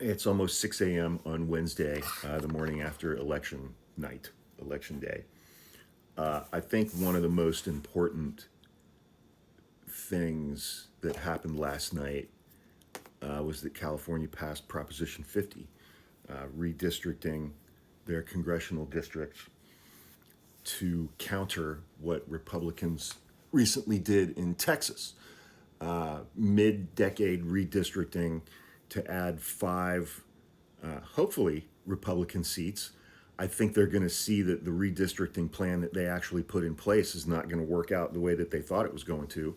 It's almost 6 a.m. on Wednesday, the morning after election night, election day. I think one of the most important things that happened last night was that California passed Proposition 50, redistricting their congressional districts to counter what Republicans recently did in Texas. Mid decade redistricting to add five, hopefully, Republican seats. I think they're going to see that the redistricting plan that they actually put in place is not going to work out the way that they thought it was going to,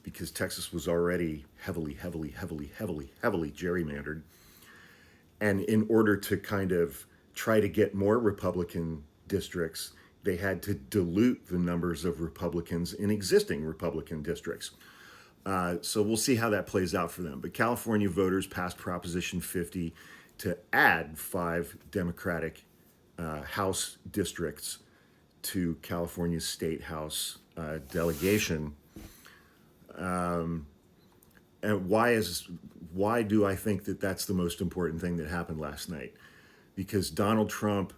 because Texas was already heavily gerrymandered. And in order to kind of try to get more Republican districts, they had to dilute the numbers of Republicans in existing Republican districts. So we'll see how that plays out for them. But California voters passed Proposition 50 to add five Democratic House districts to California's state House delegation. And why do I think that that's the most important thing that happened last night? Because Donald Trump,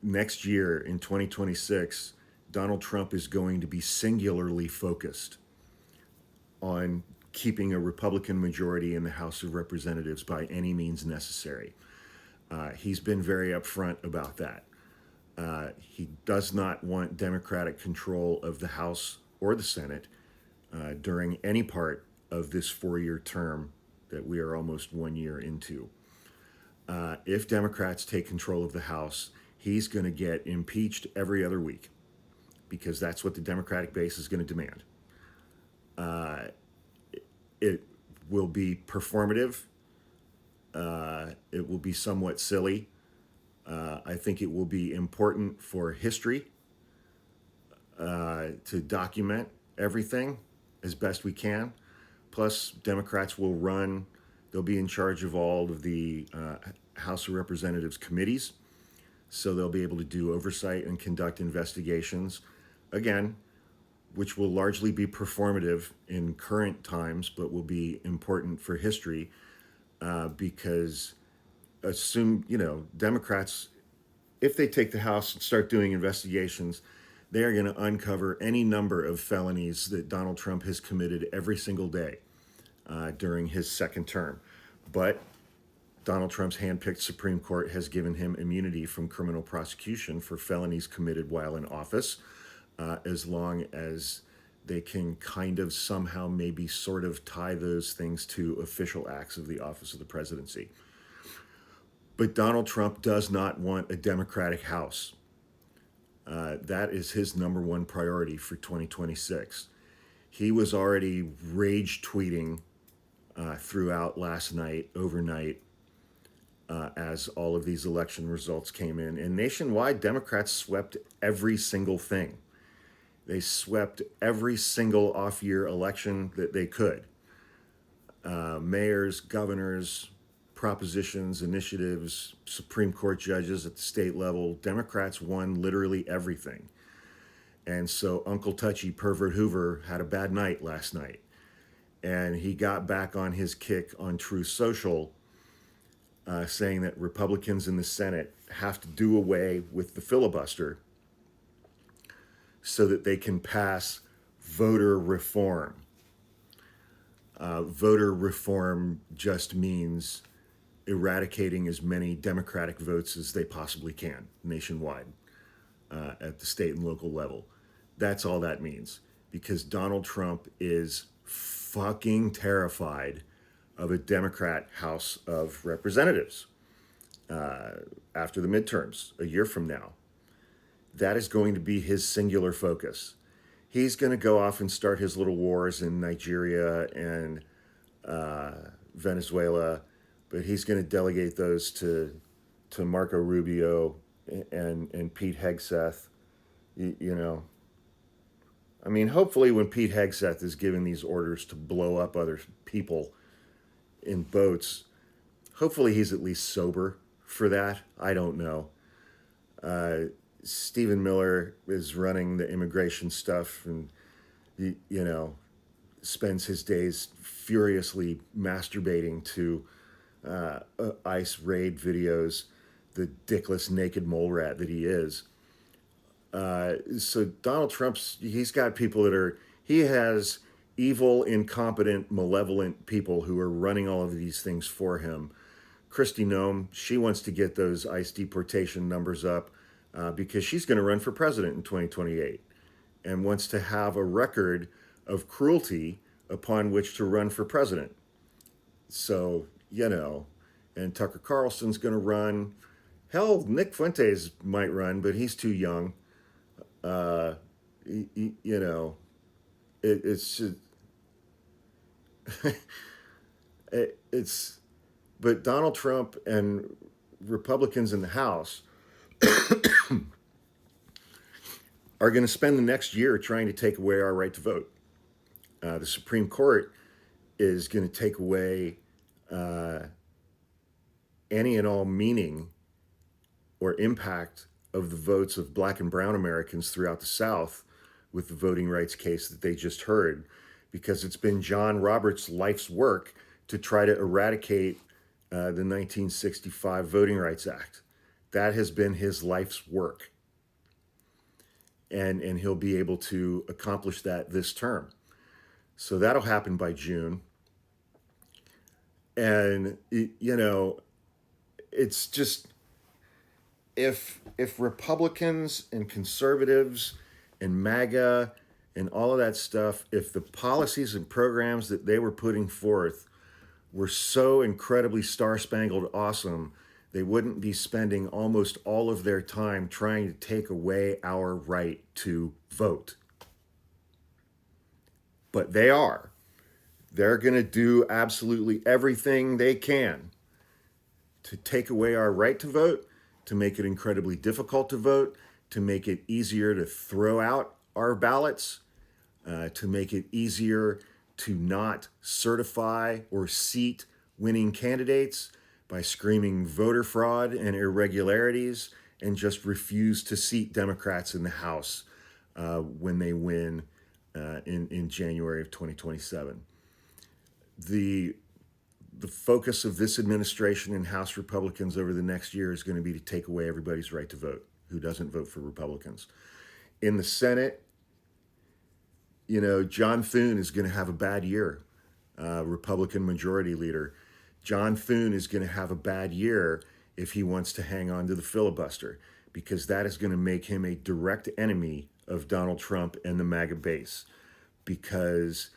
next year in 2026, Donald Trump is going to be singularly focused on keeping a Republican majority in the House of Representatives by any means necessary. He's been very upfront about that. He does not want Democratic control of the House or the Senate during any part of this 4-year term that we are almost 1 year into. If Democrats take control of the House, he's going to get impeached every other week because that's what the Democratic base is going to demand. It will be performative. It will be somewhat silly. I think it will be important for history to document everything as best we can. Plus, Democrats will run, they'll be in charge of all of the House of Representatives committees. So they'll be able to do oversight and conduct investigations, again, which will largely be performative in current times, but will be important for history because Democrats, if they take the House and start doing investigations, they are going to uncover any number of felonies that Donald Trump has committed every single day during his second term. But Donald Trump's handpicked Supreme Court has given him immunity from criminal prosecution for felonies committed while in office, as long as they can kind of somehow maybe sort of tie those things to official acts of the office of the presidency. But Donald Trump does not want a Democratic House. That is his number one priority for 2026. He was already rage tweeting throughout last night, overnight, as all of these election results came in. And nationwide, Democrats swept every single thing. They swept every single off-year election that they could. Mayors, governors, propositions, initiatives, Supreme Court judges at the state level. Democrats won literally everything. And so Uncle Touchy, Pervert Hoover, had a bad night last night. And he got back on his kick on Truth Social, saying that Republicans in the Senate have to do away with the filibuster so that they can pass voter reform. Voter reform just means eradicating as many Democratic votes as they possibly can nationwide at the state and local level. That's all that means, because Donald Trump is fucking terrified of a Democrat House of Representatives after the midterms a year from now. That is going to be his singular focus. He's going to go off and start his little wars in Nigeria and Venezuela, but he's going to delegate those to Marco Rubio and Pete Hegseth. I mean, hopefully when Pete Hegseth is giving these orders to blow up other people in boats, hopefully he's at least sober for that. I don't know. Stephen Miller is running the immigration stuff, and spends his days furiously masturbating to ICE raid videos, the dickless naked mole rat that he is. So Donald he's got people he has evil, incompetent, malevolent people who are running all of these things for him. Kristi Noem, she wants to get those ICE deportation numbers up because she's going to run for president in 2028 and wants to have a record of cruelty upon which to run for president. So, and Tucker Carlson's going to run. Hell, Nick Fuentes might run, but he's too young. It's it's but Donald Trump and Republicans in the House are going to spend the next year trying to take away our right to vote. The Supreme Court is going to take away any and all meaning or impact of the votes of Black and brown Americans throughout the South with the voting rights case that they just heard, because it's been John Roberts' life's work to try to eradicate the 1965 Voting Rights Act. That has been his life's work. And he'll be able to accomplish that this term. So that'll happen by June. And, it's just, if Republicans and conservatives and MAGA and all of that stuff, if the policies and programs that they were putting forth were so incredibly star-spangled awesome, they wouldn't be spending almost all of their time trying to take away our right to vote. But they are. They're going to do absolutely everything they can to take away our right to vote, to make it incredibly difficult to vote, to make it easier to throw out our ballots, to make it easier to not certify or seat winning candidates by screaming voter fraud and irregularities, and just refuse to seat Democrats in the House when they win in January of 2027. The focus of this administration and House Republicans over the next year is going to be to take away everybody's right to vote who doesn't vote for Republicans. In the Senate, John Thune is going to have a bad year, Republican majority leader. John Thune is going to have a bad year if he wants to hang on to the filibuster, because that is going to make him a direct enemy of Donald Trump and the MAGA base. Because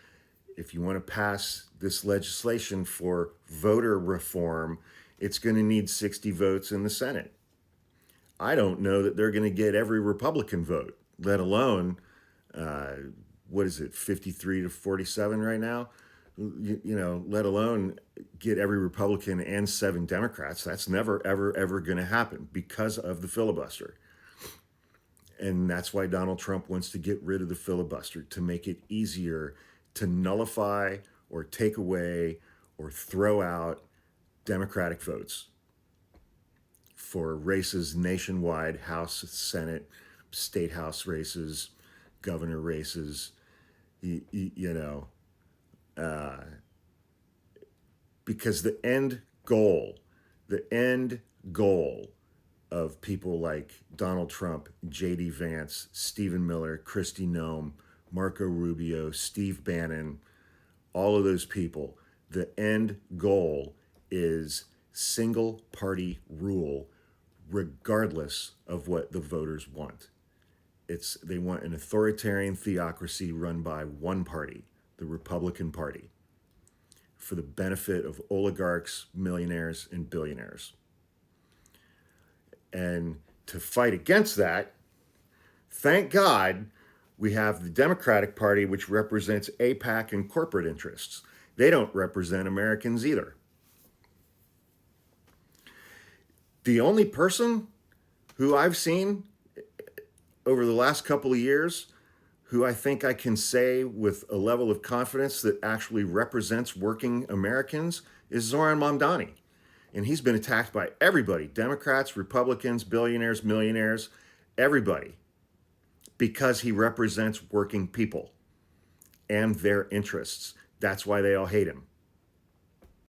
if you want to pass this legislation for voter reform, it's going to need 60 votes in the Senate. I don't know that they're going to get every Republican vote, let alone, 53 to 47 right now? Let alone get every Republican and 7 Democrats. That's never, ever, ever going to happen because of the filibuster. And that's why Donald Trump wants to get rid of the filibuster, to make it easier to nullify or take away or throw out Democratic votes for races nationwide, House, Senate, state House races, governor races, because the end goal of people like Donald Trump, J.D. Vance, Stephen Miller, Kristi Noem, Marco Rubio, Steve Bannon, all of those people, the end goal is single party rule, regardless of what the voters want. They want an authoritarian theocracy run by one party, the Republican Party, for the benefit of oligarchs, millionaires, and billionaires. And to fight against that, thank God, we have the Democratic Party, which represents AIPAC and corporate interests. They don't represent Americans either. The only person who I've seen over the last couple of years who I think I can say with a level of confidence that actually represents working Americans is Zohran Mamdani. And he's been attacked by everybody, Democrats, Republicans, billionaires, millionaires, everybody, because he represents working people. and their interests. That's why they all hate him.